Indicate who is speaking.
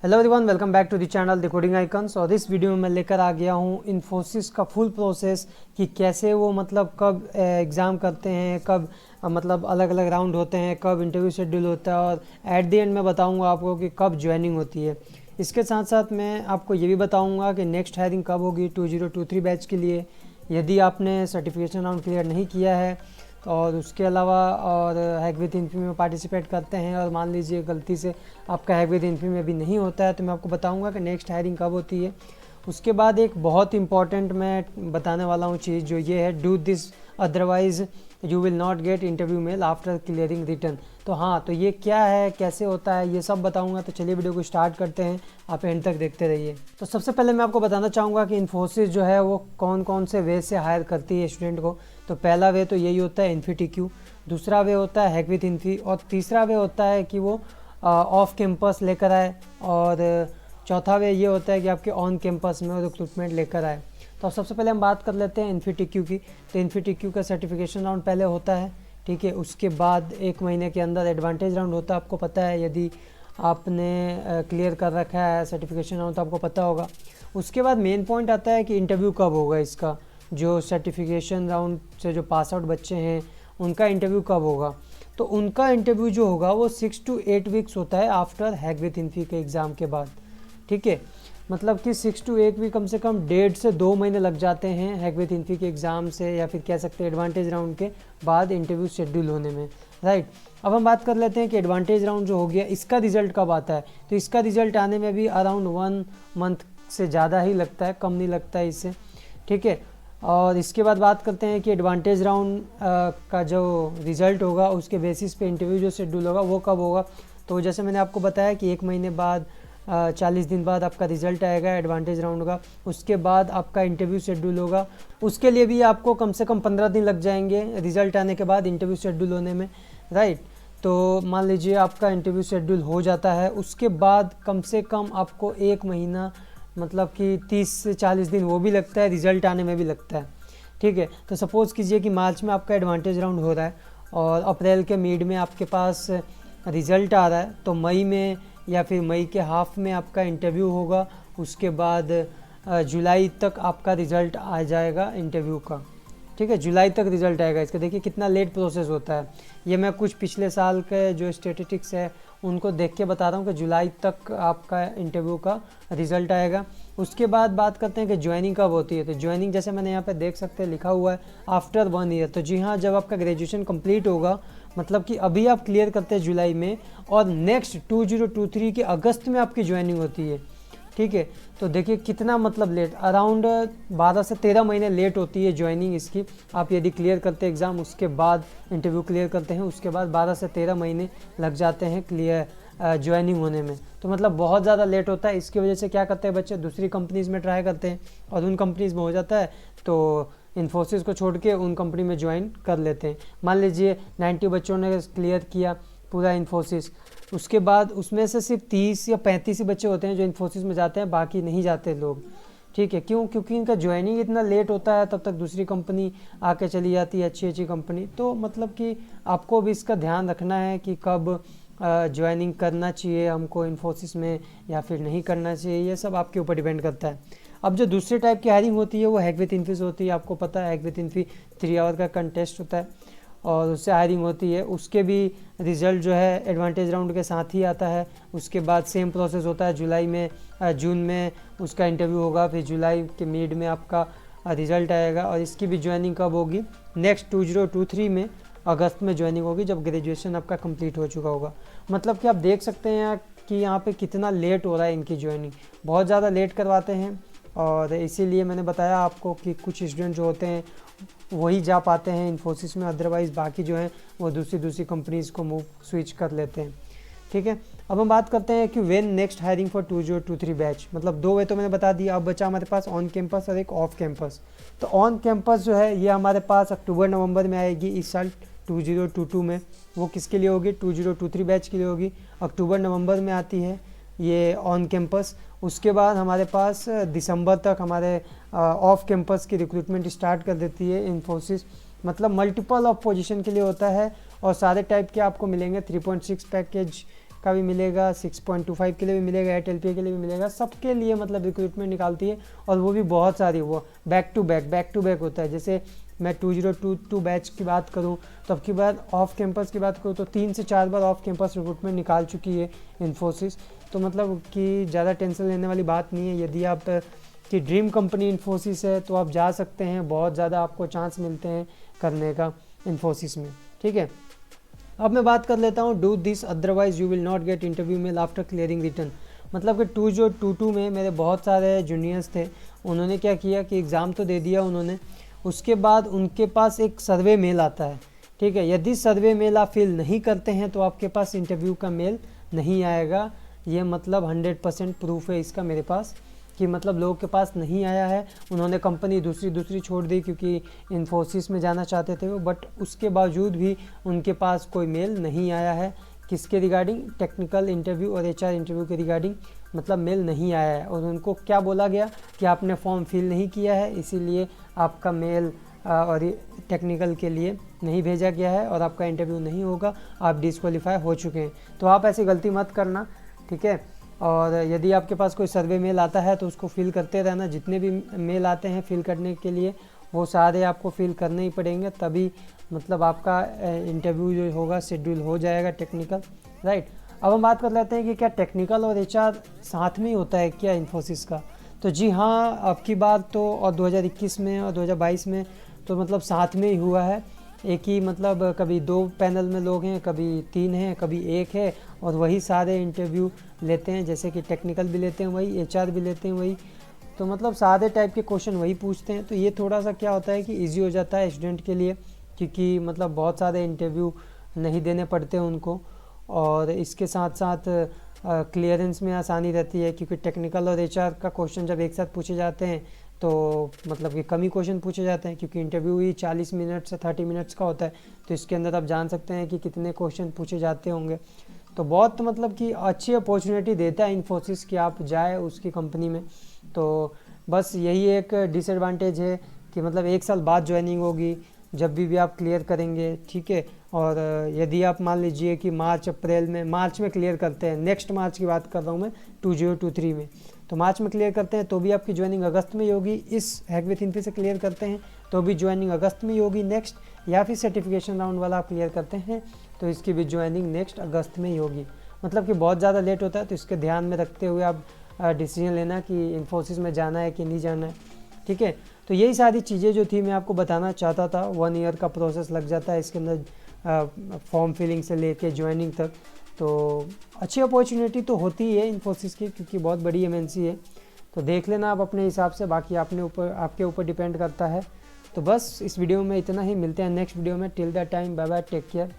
Speaker 1: Hello everyone, welcome back to the channel the coding icons. और इस video में मैं लेकर आ गया हूँ इन्फोसिस का फुल प्रोसेस कि कैसे वो मतलब कब एग्ज़ाम करते हैं, कब मतलब अलग अलग राउंड होते हैं, कब इंटरव्यू शेड्यूल होता है और एट द एंड मैं बताऊँगा आपको कि कब ज्वाइनिंग होती है। इसके साथ साथ मैं आपको ये भी बताऊँगा कि नेक्स्ट हायरिंग कब होगी 2023 बैच के लिए, यदि आपने सर्टिफिकेशन राउंड क्लियर नहीं किया है और उसके अलावा और हैक विद इन्फी में पार्टिसिपेट करते हैं और मान लीजिए गलती से आपका हैक विद इन्फी में भी नहीं होता है, तो मैं आपको बताऊंगा कि नेक्स्ट हायरिंग कब होती है। उसके बाद एक बहुत इंपॉर्टेंट मैं बताने वाला हूँ चीज़, जो ये है do this otherwise you will not get interview mail after clearing return. तो हाँ, तो ये क्या है, कैसे होता है, ये सब बताऊंगा। तो चलिए वीडियो को स्टार्ट करते हैं, आप एंड तक देखते रहिए। तो सबसे पहले मैं आपको बताना चाहूँगा कि इन्फोसिस जो है वो कौन कौन से वे से हायर करती है स्टूडेंट को। तो पहला वे तो यही होता है इन्फीटीक्यू, दूसरा वे होता है हैक विद इन्फी, और तीसरा वे होता है कि वो ऑफ कैंपस लेकर आए, और चौथा वे ये होता है कि आपके ऑन कैंपस में रिक्रूटमेंट लेकर आए। तो अब सबसे पहले हम बात कर लेते हैं इन्फीटीक्यू की। तो इन्फीटीक्यू का सर्टिफिकेशन राउंड पहले होता है, ठीक है। उसके बाद एक महीने के अंदर एडवांटेज राउंड होता है, आपको पता है, यदि आपने क्लियर कर रखा है सर्टिफिकेशन राउंड तो आपको पता होगा। उसके बाद मेन पॉइंट आता है कि इंटरव्यू कब होगा इसका, जो सर्टिफिकेशन राउंड से जो पास आउट बच्चे हैं उनका इंटरव्यू कब होगा। तो उनका इंटरव्यू जो होगा वो 6 to 8 वीक्स होता है आफ्टर हैक विद इन्फी के एग्ज़ाम के बाद, ठीक है। मतलब कि 6 to 8 वीक, कम से कम 1.5 से 2 महीने लग जाते हैं हैक विद इन्फी के एग्ज़ाम से, या फिर कह सकते हैं एडवांटेज राउंड के बाद इंटरव्यू शेड्यूल होने में, राइट। अब हम बात कर लेते हैं कि एडवांटेज राउंड जो हो गया इसका रिजल्ट कब आता है। तो इसका रिजल्ट आने में भी अराउंड 1 मंथ से ज़्यादा ही लगता है, कम नहीं लगता है इससे, ठीक है। और इसके बाद बात करते हैं कि एडवांटेज राउंड का जो रिज़ल्ट होगा उसके बेसिस पे इंटरव्यू जो शेड्यूल होगा वो कब होगा। तो जैसे मैंने आपको बताया कि 1 महीने बाद 40 दिन बाद आपका रिज़ल्ट आएगा एडवांटेज राउंड का। उसके बाद आपका इंटरव्यू शेड्यूल होगा, उसके लिए भी आपको कम से कम 15 दिन लग जाएंगे रिज़ल्ट आने के बाद इंटरव्यू शेड्यूल होने में, राइट। तो मान लीजिए आपका इंटरव्यू शेड्यूल हो जाता है, उसके बाद कम से कम आपको 1 महीना, मतलब कि 30 से 40 दिन वो भी लगता है, रिज़ल्ट आने में भी लगता है, ठीक है। तो सपोज़ कीजिए कि मार्च में आपका एडवांटेज राउंड हो रहा है और अप्रैल के मिड में आपके पास रिज़ल्ट आ रहा है, तो मई में या फिर मई के हाफ में आपका इंटरव्यू होगा। उसके बाद जुलाई तक आपका रिज़ल्ट आ जाएगा इंटरव्यू का, ठीक है। जुलाई तक रिज़ल्ट आएगा इसका। देखिए कितना लेट प्रोसेस होता है। ये मैं कुछ पिछले साल के जो स्टेटिस्टिक्स है उनको देख के बता रहा हूँ कि जुलाई तक आपका इंटरव्यू का रिज़ल्ट आएगा। उसके बाद बात करते हैं कि ज्वाइनिंग कब होती है। तो ज्वाइनिंग जैसे मैंने यहाँ पे देख सकते हैं लिखा हुआ है आफ्टर 1 ईयर। तो जी हाँ, जब आपका ग्रेजुएशन कंप्लीट होगा, मतलब कि अभी आप क्लियर करते हैं जुलाई में, और नेक्स्ट 2023 के अगस्त में आपकी ज्वाइनिंग होती है, ठीक है। तो देखिए कितना मतलब लेट, अराउंड 12 से 13 महीने लेट होती है ज्वाइनिंग इसकी। आप यदि क्लियर करते हैं एग्ज़ाम, उसके बाद इंटरव्यू क्लियर करते हैं, उसके बाद 12 से 13 महीने लग जाते हैं क्लियर ज्वाइनिंग होने में। तो मतलब बहुत ज़्यादा लेट होता है। इसकी वजह से क्या करते हैं बच्चे, दूसरी कंपनीज़ में ट्राई करते हैं और उन कंपनीज़ में हो जाता है तो इन्फोसिस को छोड़ के उन कंपनी में ज्वाइन कर लेते हैं। मान लीजिए 90 बच्चों ने क्लियर किया पूरा इन्फोसिस, उसके बाद उसमें से सिर्फ 30 या 35 ही बच्चे होते हैं जो इन्फोसिस में जाते हैं, बाकी नहीं जाते लोग, ठीक है। क्यों? क्योंकि इनका ज्वाइनिंग इतना लेट होता है, तब तक दूसरी कंपनी आके चली जाती है, अच्छी अच्छी कंपनी। तो मतलब कि आपको भी इसका ध्यान रखना है कि कब ज्वाइनिंग करना चाहिए हमको इन्फोसिस में या फिर नहीं करना चाहिए, ये सब आपके ऊपर डिपेंड करता है। अब जो दूसरे टाइप की हायरिंग होती है वो हैक विद इन्फी होती है। आपको पता है हैक विद इन्फी 3 आवर का कंटेस्ट होता है और उससे हायरिंग होती है। उसके भी रिज़ल्ट जो है एडवांटेज राउंड के साथ ही आता है। उसके बाद सेम प्रोसेस होता है, जुलाई में जून में उसका इंटरव्यू होगा, फिर जुलाई के मिड में आपका रिज़ल्ट आएगा। और इसकी भी ज्वाइनिंग कब होगी, नेक्स्ट 2023 में अगस्त में ज्वाइनिंग होगी, जब ग्रेजुएशन आपका कंप्लीट हो चुका होगा। मतलब कि आप देख सकते हैं कि यहाँ पे कितना लेट हो रहा है इनकी ज्वाइनिंग, बहुत ज़्यादा लेट करवाते हैं। और इसीलिए मैंने बताया आपको कि कुछ स्टूडेंट जो होते हैं वही जा पाते हैं इन्फोसिस में, अदरवाइज़ बाकी जो हैं वो दूसरी कंपनीज़ को स्विच कर लेते हैं, ठीक है। अब हम बात करते हैं कि when next hiring for 2023 batch. मतलब 2 वे तो मैंने बता दिया, अब बचा हमारे पास ऑन कैंपस और एक ऑफ कैंपस। तो ऑन कैंपस जो है ये हमारे पास अक्टूबर नवंबर में आएगी इस साल 2022 में। वो किसके लिए होगी, 2023 बैच के लिए होगी, अक्टूबर नवंबर में आती है ये ऑन कैंपस। उसके बाद हमारे पास दिसंबर तक हमारे ऑफ कैंपस की रिक्रूटमेंट स्टार्ट कर देती है इन्फोसिस। मतलब मल्टीपल ऑफ पोजीशन के लिए होता है और सारे टाइप के आपको मिलेंगे। 3.6 पैकेज का भी मिलेगा, 6.25 के लिए भी मिलेगा, 8 LPA के लिए भी मिलेगा, सबके लिए मतलब रिक्रूटमेंट निकालती है। और वो भी बहुत सारी, वो बैक टू बैक होता है। जैसे मैं 2022 बैच की बात करूं तो अब की बार ऑफ कैंपस की बात करूं तो 3 से 4 बार ऑफ कैंपस रिक्रूटमेंट निकाल चुकी है इन्फोसिस। तो मतलब कि ज़्यादा टेंशन लेने वाली बात नहीं है। यदि आप की ड्रीम कंपनी इन्फोसिस है तो आप जा सकते हैं, बहुत ज़्यादा आपको चांस मिलते हैं करने का इन्फोसिस में, ठीक है। अब मैं बात कर लेता हूँ do this otherwise you will not get interview mail after clearing return. मतलब कि 2022 में मेरे बहुत सारे जूनियर्स थे, उन्होंने क्या किया कि एग्ज़ाम तो दे दिया उन्होंने, उसके बाद उनके पास एक सर्वे मेल आता है, ठीक है। यदि सर्वे मेल आप फिल नहीं करते हैं तो आपके पास इंटरव्यू का मेल नहीं आएगा। ये मतलब 100% प्रूफ है इसका मेरे पास कि मतलब लोगों के पास नहीं आया है। उन्होंने कंपनी दूसरी छोड़ दी क्योंकि इन्फोसिस में जाना चाहते थे वो, बट उसके बावजूद भी उनके पास कोई मेल नहीं आया है। किसके रिगार्डिंग? टेक्निकल इंटरव्यू और HR इंटरव्यू के रिगार्डिंग मतलब मेल नहीं आया है। और उनको क्या बोला गया कि आपने फॉर्म फिल नहीं किया है, इसीलिए आपका मेल और टेक्निकल के लिए नहीं भेजा गया है और आपका इंटरव्यू नहीं होगा, आप डिस्क्वालीफाई हो चुके हैं। तो आप ऐसी गलती मत करना, ठीक है। और यदि आपके पास कोई सर्वे मेल आता है तो उसको फिल करते रहना। जितने भी मेल आते हैं फिल करने के लिए वो सारे आपको फिल करने ही पड़ेंगे, तभी मतलब आपका इंटरव्यू जो होगा शेड्यूल हो जाएगा टेक्निकल, राइट। अब हम बात कर लेते हैं कि क्या टेक्निकल और HR साथ में ही होता है क्या इन्फोसिस का? तो जी हाँ, अब की बार तो और 2021 में और 2022 में तो मतलब साथ में ही हुआ है। एक ही मतलब कभी 2 पैनल में लोग हैं, कभी 3 हैं, कभी 1 है, और वही सारे इंटरव्यू लेते हैं। जैसे कि टेक्निकल भी लेते हैं वही, HR भी लेते हैं वही, तो मतलब सारे टाइप के क्वेश्चन वही पूछते हैं। तो ये थोड़ा सा क्या होता है कि ईजी हो जाता है स्टूडेंट के लिए, क्योंकि मतलब बहुत सारे इंटरव्यू नहीं देने पड़ते उनको। और इसके साथ साथ क्लियरेंस में आसानी रहती है, क्योंकि टेक्निकल और HR का क्वेश्चन जब एक साथ पूछे जाते हैं तो मतलब कि कम ही क्वेश्चन पूछे जाते हैं, क्योंकि इंटरव्यू ही 40 मिनट से 30 मिनट्स का होता है। तो इसके अंदर आप जान सकते हैं कि कितने क्वेश्चन पूछे जाते होंगे। तो बहुत मतलब कि अच्छी अपॉर्चुनिटी देता है इन्फोसिस कि आप जाए उसकी कंपनी में। तो बस यही एक डिसएडवांटेज है कि मतलब 1 साल बाद ज्वाइनिंग होगी, जब भी आप क्लियर करेंगे, ठीक है। और यदि आप मान लीजिए कि मार्च में क्लियर करते हैं, नेक्स्ट मार्च की बात कर रहा हूँ मैं 2023 में, तो मार्च में क्लियर करते हैं तो भी आपकी ज्वाइनिंग अगस्त में ही होगी। इस हैक विथ इन्फी से क्लियर करते हैं तो भी ज्वाइनिंग अगस्त में ही होगी नेक्स्ट, या फिर सर्टिफिकेशन राउंड वाला आप क्लियर करते हैं तो इसकी भी ज्वाइनिंग नेक्स्ट अगस्त में ही होगी। मतलब कि बहुत ज़्यादा लेट होता है, तो इसके ध्यान में रखते हुए आप डिसीजन लेना कि इन्फोसिस में जाना है कि नहीं जाना है, ठीक है। तो यही सारी चीज़ें जो थी मैं आपको बताना चाहता था। 1 ईयर का प्रोसेस लग जाता है इसके अंदर फॉर्म फिलिंग से लेके ज्वाइनिंग तक। तो अच्छी अपॉर्चुनिटी तो होती ही है इन्फोसिस की, क्योंकि बहुत बड़ी MNC है। तो देख लेना आप अपने हिसाब से, बाकी आपके ऊपर डिपेंड करता है। तो बस इस वीडियो में इतना ही, मिलते हैं नेक्स्ट वीडियो में। Till that time bye bye, take care.